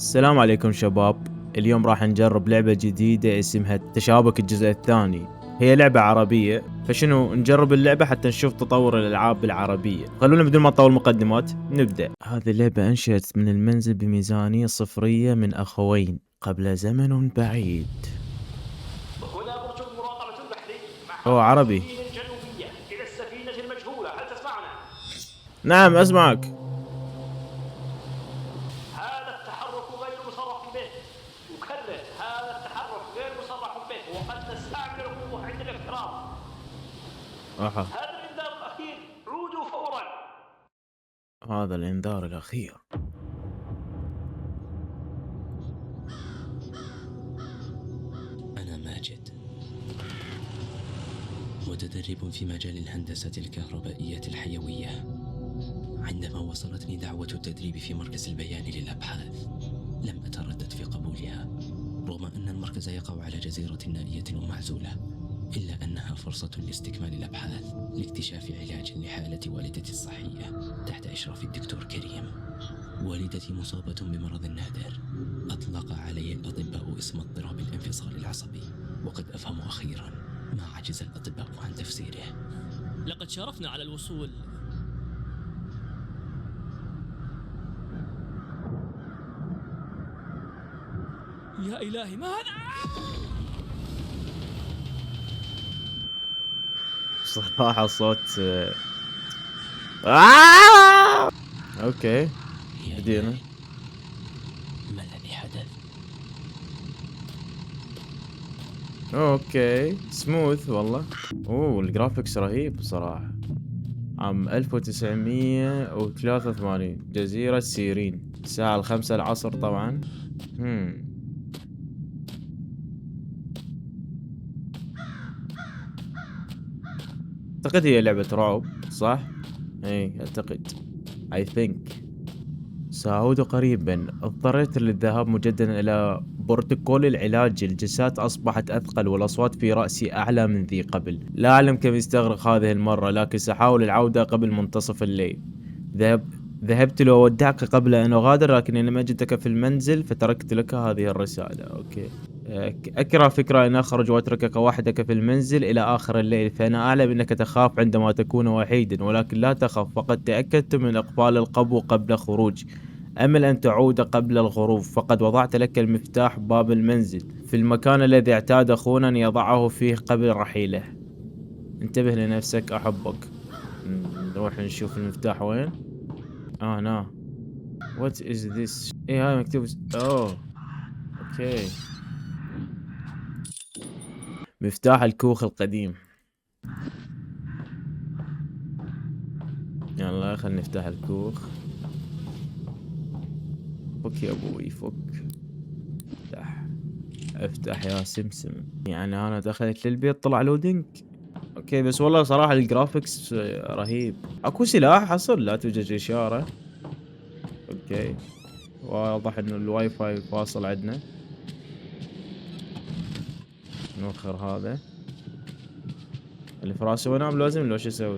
السلام عليكم شباب. اليوم راح نجرب لعبة جديدة اسمها التشابك الجزء الثاني. هي لعبة عربية، فشنو نجرب اللعبة حتى نشوف تطور الألعاب بالعربية. خلونا بدون ما نطول مقدمات نبدأ. هذه اللعبة أنشئت من المنزل بميزانية صفرية من أخوين قبل زمن بعيد. هنا برج المراقبة البحري أوه عربي. الجنوبية إلى السفينة المجهولة، هل تسمعنا؟ نعم أسمعك. هذا التحرك غير مصرح به. أكرر، هذا التحرك غير مصرح به وقد نستعمل القوة عند الاقتراب. أحا. هذا الإنذار الأخير، عودوا فورا. هذا الإنذار الأخير. أنا ماجد، متدرب في مجال الهندسة الكهربائية الحيوية. عندما وصلتني دعوة التدريب في مركز البيان للأبحاث لم أتردد في قبولها، رغم أن المركز يقع على جزيرة نائية ومعزولة، إلا أنها فرصة لاستكمال الأبحاث لاكتشاف علاج لحالة والدتي الصحية تحت إشراف الدكتور كريم. والدتي مصابة بمرض نادر أطلق عليه الأطباء اسم اضطراب الانفصال العصبي، وقد أفهم أخيرا ما عجز الأطباء عن تفسيره. لقد شرفنا على الوصول. يا إلهي ما هذا؟ صراحة صوت أوكي يا بدينا. إلهي، ما الذي حدث؟ اوكي سموث والله. الجرافيكس رهيب بصراحة. عام 1983 جزيرة سيرين، الساعة 5 العصر طبعا. اعتقد هي لعبة رعب صح؟ اي اعتقد. I think. سأعود قريبا. اضطريت للذهاب مجددا إلى بروتوكول العلاج. الجسات أصبحت أثقل والأصوات في رأسي أعلى من ذي قبل. لا أعلم كم يستغرق هذه المرة، لكن سأحاول العودة قبل منتصف الليل. ذهبت لأودعك قبل أن أغادر، لكني لم أجدك في المنزل فتركت لك هذه الرسالة. أوكي. أكره فكرة أن أخرج وأتركك وحدك في المنزل إلى آخر الليل، فأنا أعلم أنك تخاف عندما تكون وحيدا، ولكن لا تخف، فقد تأكدت من إقفال القبو قبل خروج. أمل أن تعود قبل الغروب، فقد وضعت لك المفتاح باب المنزل في المكان الذي اعتاد أخونا أن يضعه فيه قبل رحيله. انتبه لنفسك، أحبك. نروح نشوف المفتاح وين. نا What is this؟ ايه هاي مكتوب اوكي. مفتاح الكوخ القديم. يلا خلينا نفتح الكوخ. فك يا ابوي فك. افتح يا سمسم. يعني انا دخلت للبيت طلع لودينج. اوكي بس والله صراحة الجرافيكس رهيب. اكو سلاح حصل، لا توجد اشارة. اوكي واضح انه الواي فاي فاصل عندنا. نوخر هذا اللي في راسه ونام لازم لو شو اسوي.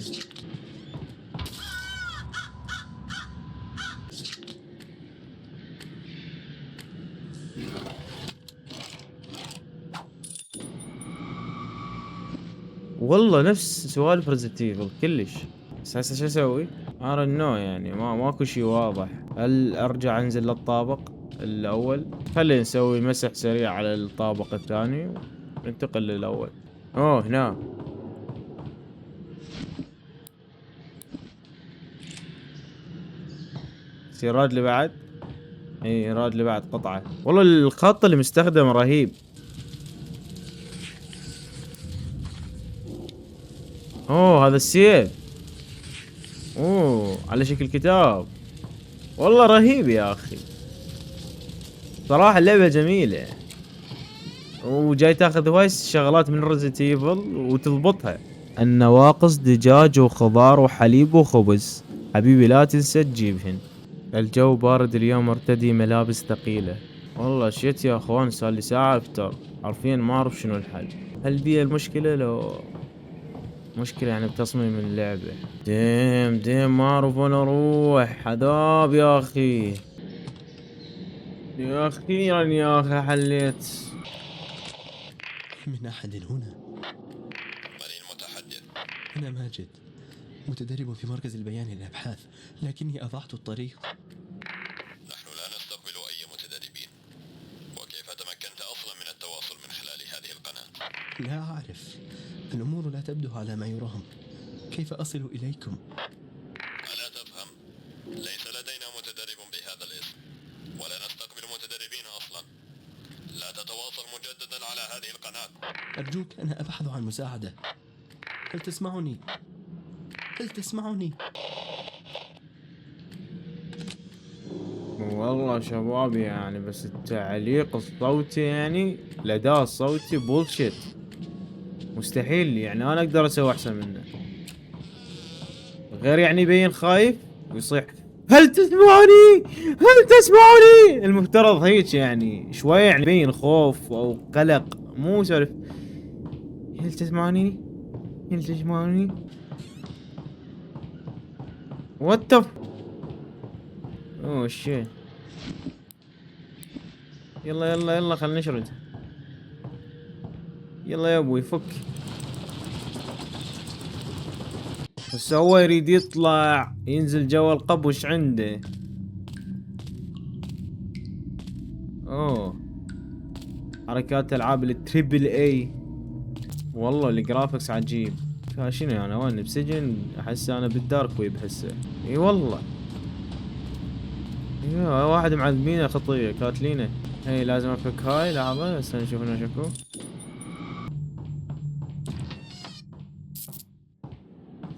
والله نفس سوالف ريزنت ايفل كلش. بس هسه شو اسوي؟ ار نو يعني ماكو شي واضح. هل ارجع انزل للطابق الاول؟ خلينا نسوي مسح سريع على الطابق الثاني وننتقل للاول. هنا سيراد لي بعد. اي راد لي بعد قطعة. والله الخط اللي مستخدم رهيب. هذا السيف. على شكل كتاب. والله رهيب يا اخي. صراحة اللعبة جميلة وجاي تاخذ هواي شغلات من ريزنت ايفل وتضبطها. النواقص دجاج وخضار وحليب وخبز. حبيبي لا تنسى تجيبهن. الجو بارد اليوم، ارتدي ملابس ثقيلة. والله شيت يا اخوان، صار لي ساعة افطر. حرفيا ما اعرف شنو الحل. هل بي المشكلة لو مشكلة يعني بتصميم اللعبة؟ ديم ما اعرف وين اروح. عذاب يا اخي. يا اخيرا يا اخي حليت. من أحد هنا؟ من المتحدث؟ أنا ماجد، متدرب في مركز البيان للأبحاث، لكني أضعت الطريق. نحن لا نستقبل أي متدربين. وكيف تمكنت أصلا من التواصل من خلال هذه القناة؟ لا أعرف، الأمور لا تبدو على ما يرام. كيف أصل إليكم؟ ألا تفهم؟ ليس لدينا متدرب بهذا الاسم، ولا نستقبل متدربين أصلا. لا تتواصل مجددا على هذه القناة. أرجوك، أنا أبحث عن مساعدة. هل تسمعني؟ هل تسمعني؟ والله شباب يعني بس التعليق الصوتي يعني الأداء الصوتي بولشيت. مستحيل يعني انا اقدر اسوي احسن منه. غير يعني يبين خايف ويصيح هل تسمعوني؟ هل تسمعوني؟ المفترض هيك يعني شوية يعني يبين خوف او قلق، مو سالف هل تسمعوني؟ هل تسمعوني؟ وات ذا اوه شيت. يلا يلا يلا خلينا نشرد. يلا يا ابوي فك. بس هو يريد يطلع ينزل جوا القب، وش عنده؟ اوه حركات العاب التريبل اي. والله الجرافكس عجيب. شنو انا وين بسجن؟ احس انا بالدارك ويب هسه. اي والله. يا واحد معذبينه خطيه كاتلينه. اي لازم افك هاي. لحظه بس نشوف انه شكو.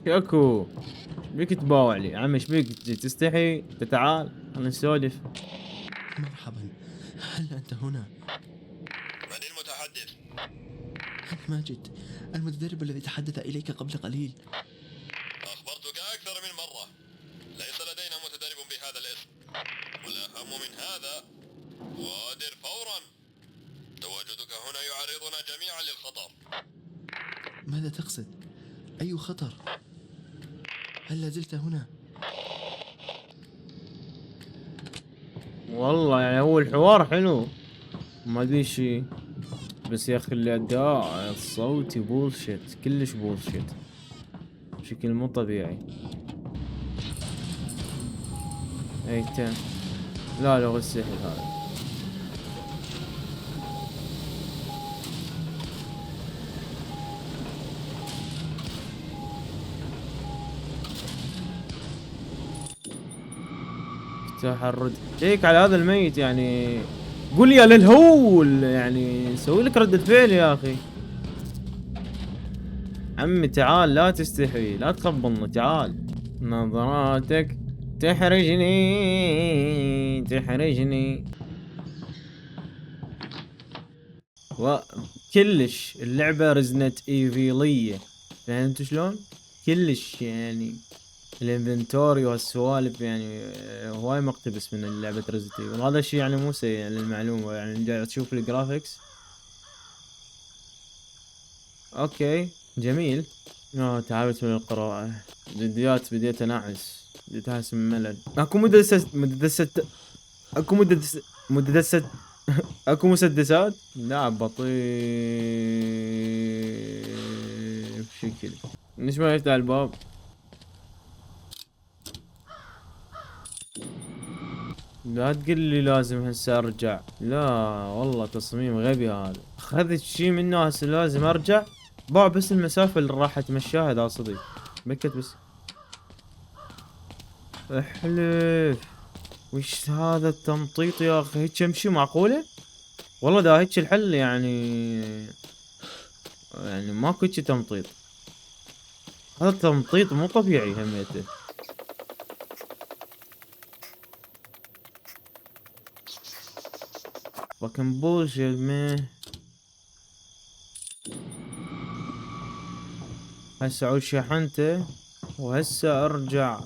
شكو بيك تباوع لي عمي؟ ايش بيك تستحي؟ تعال خلينا نسولف. مرحبا، هل أنت هنا؟ من المتحدث؟ أنا ماجد، المتدرب الذي تحدث إليك قبل قليل. أخبرتك أكثر من مرة، ليس لدينا متدرب بهذا الاسم. والأهم من هذا، غادر فورا. تواجدك هنا يعرضنا جميعا للخطر. ماذا تقصد؟ أي خطر؟ هل لازلت هنا؟ والله يعني هو الحوار حلو ما ادري شي، بس يا اخي الاداء الصوتي بولشيت، كلش بولشيت بشكل مو طبيعي. اي تم. لا لغة السحر هذا. افتح الرد. شيك على هذا الميت يعني. قول يا للهول يعني سوي لك ردة فعل يا اخي. عمي تعال لا تستحي، لا تخبلنا، تعال. نظراتك تحرجني تحرجني. وكلش اللعبة رزنت ايفيلية، فهمت شلون؟ كلش يعني الانفنتوري والسوالف يعني هواي مقتبس من لعبة ريزنت ايفل. هذا الشيء يعني مو سيء يعني للمعلومة، يعني جاي تشوف الجرافيكس اوكي جميل. تعبت من القراءة، جديات بديت انعس، بديت احس من ملل. اكو مددست اكو مددست اكو مسدسات؟ لا بطيء بشكل. ليش ما يفتح الباب؟ لا تقول لي لازم هسه ارجع، لا والله تصميم غبي هذا. اخذت شي منه هسه لازم ارجع. باع بس المسافة اللي راح اتمشاها دا صدق. بكت بس. احلف. وش هذا التمطيط يا اخي؟ هيك امشي معقولة؟ والله دا هيك الحل يعني ماكو هيك تمطيط. هذا التمطيط مو طبيعي هميته. fucking bullshit man. هسه عود شحنته وهسه ارجع،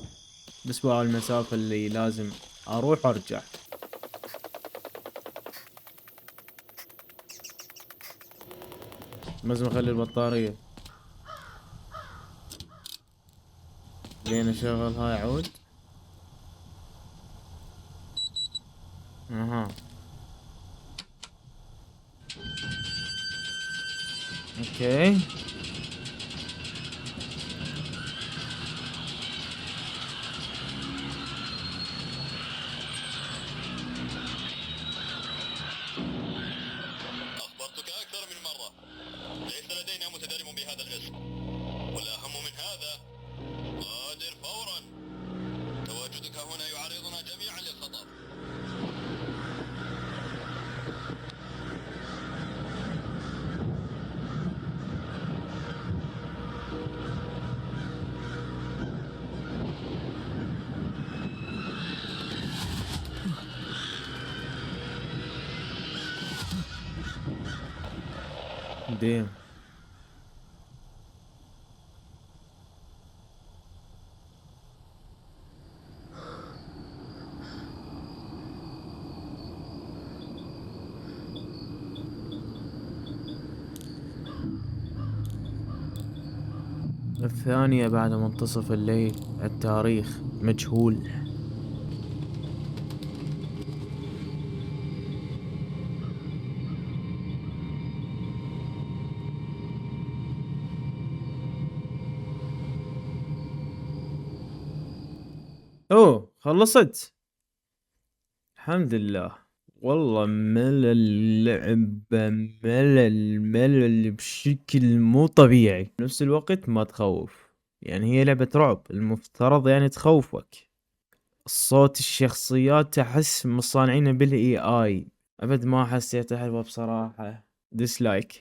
بس بقى المسافة اللي لازم اروح ارجع. لازم اخلي البطارية لين اشغل هاي عود. اها اوكي. أخبرتك أكثر من مرة، ليس لدينا متدرب بهذا الاسم، والأهم من هذا غادر فورا. تواجدك هنا يعرضنا جميعا للخطر. ديم. الثانية بعد منتصف الليل، التاريخ مجهول. اوه خلصت، الحمد لله. والله ملل لعبة، ملل بشكل مو طبيعي، بنفس الوقت ما تخوف. يعني هي لعبة رعب، المفترض يعني تخوفك. الصوت، الشخصيات تحس مصانعينها بالاي اي. ابد ما حسيتها حلوة بصراحة. ديسلايك.